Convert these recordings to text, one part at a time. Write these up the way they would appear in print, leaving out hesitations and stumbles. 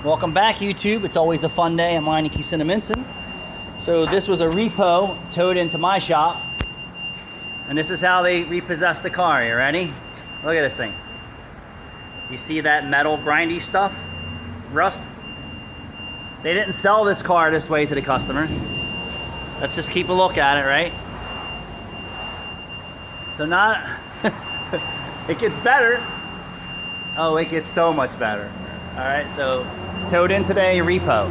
Welcome back, YouTube. It's always a fun day. I'm Meineke Cinnaminson. So this was a repo towed into my shop, and this is how they repossessed the car. You ready? Look at this thing. You see that metal grindy stuff? Rust? They didn't sell this car this way to the customer. Let's just keep a look at it, right? So not... it gets better. Oh, it gets so much better. All right, so towed in today, repo.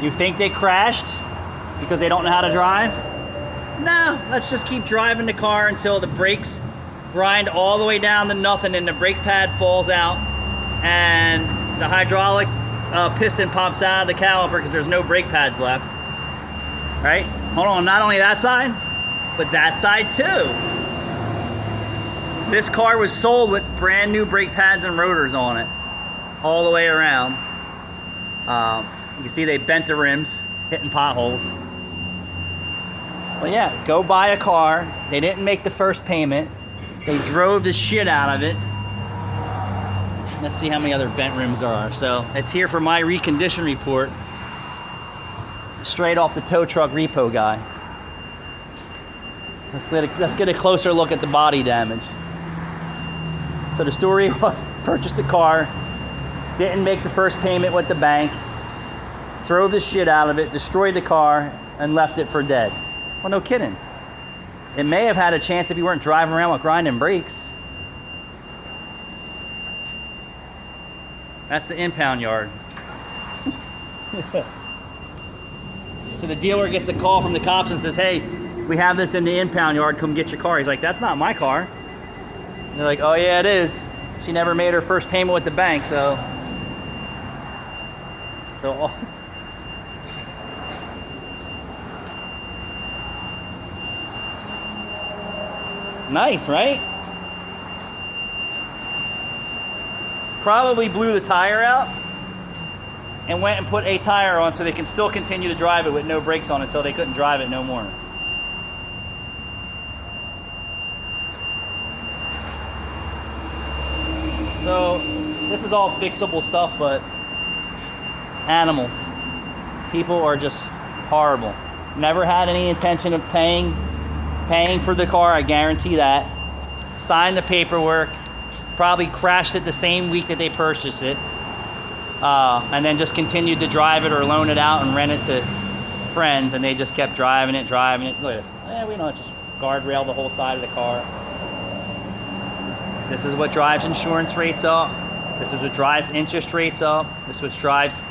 You think they crashed because they don't know how to drive? No, let's just keep driving the car until the brakes grind all the way down to nothing and the brake pad falls out and the hydraulic piston pops out of the caliper because there's no brake pads left. Right? Hold on, not only that side, but that side too. This car was sold with brand new brake pads and rotors on it, all the way around. You can see they bent the rims, hitting potholes. But yeah, go buy a car. They didn't make the first payment. They drove the shit out of it. Let's see how many other bent rims there are. So it's here for my recondition report, straight off the tow truck repo guy. Let's get a closer look at the body damage. So the story was, purchased a car, didn't make the first payment with the bank, drove the shit out of it, destroyed the car, and left it for dead. Well, no kidding. It may have had a chance if you weren't driving around with grinding brakes. That's the impound yard. So the dealer gets a call from the cops and says, hey, we have this in the impound yard, come get your car. He's like, that's not my car. They're like, oh yeah, it is. She never made her first payment with the bank, so nice, right? Probably blew the tire out and went and put a tire on so they can still continue to drive it with no brakes on until they couldn't drive it no more. So this is all fixable stuff, but animals, people are just horrible. Never had any intention of paying for the car, I guarantee that. Signed the paperwork, probably crashed it the same week that they purchased it, and then just continued to drive it or loan it out and rent it to friends, and they just kept driving it. Look at this. We don't just guardrail the whole side of the car. This is what drives insurance rates up. This is what drives interest rates up. This is what drives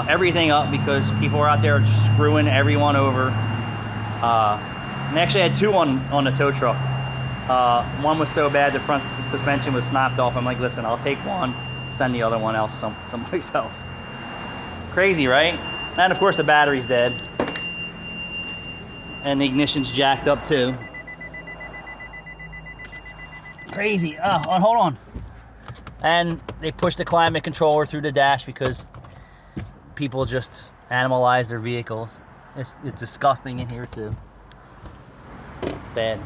everything up because people are out there screwing everyone over. And actually had two on the tow truck. One was so bad the front suspension was snapped off. I'm like, listen, I'll take one, send the other one else someplace else. Crazy, right? And of course the battery's dead. And the ignition's jacked up too. Crazy. Oh, hold on. And they pushed the climate controller through the dash because people just animalize their vehicles. It's disgusting in here too. It's bad.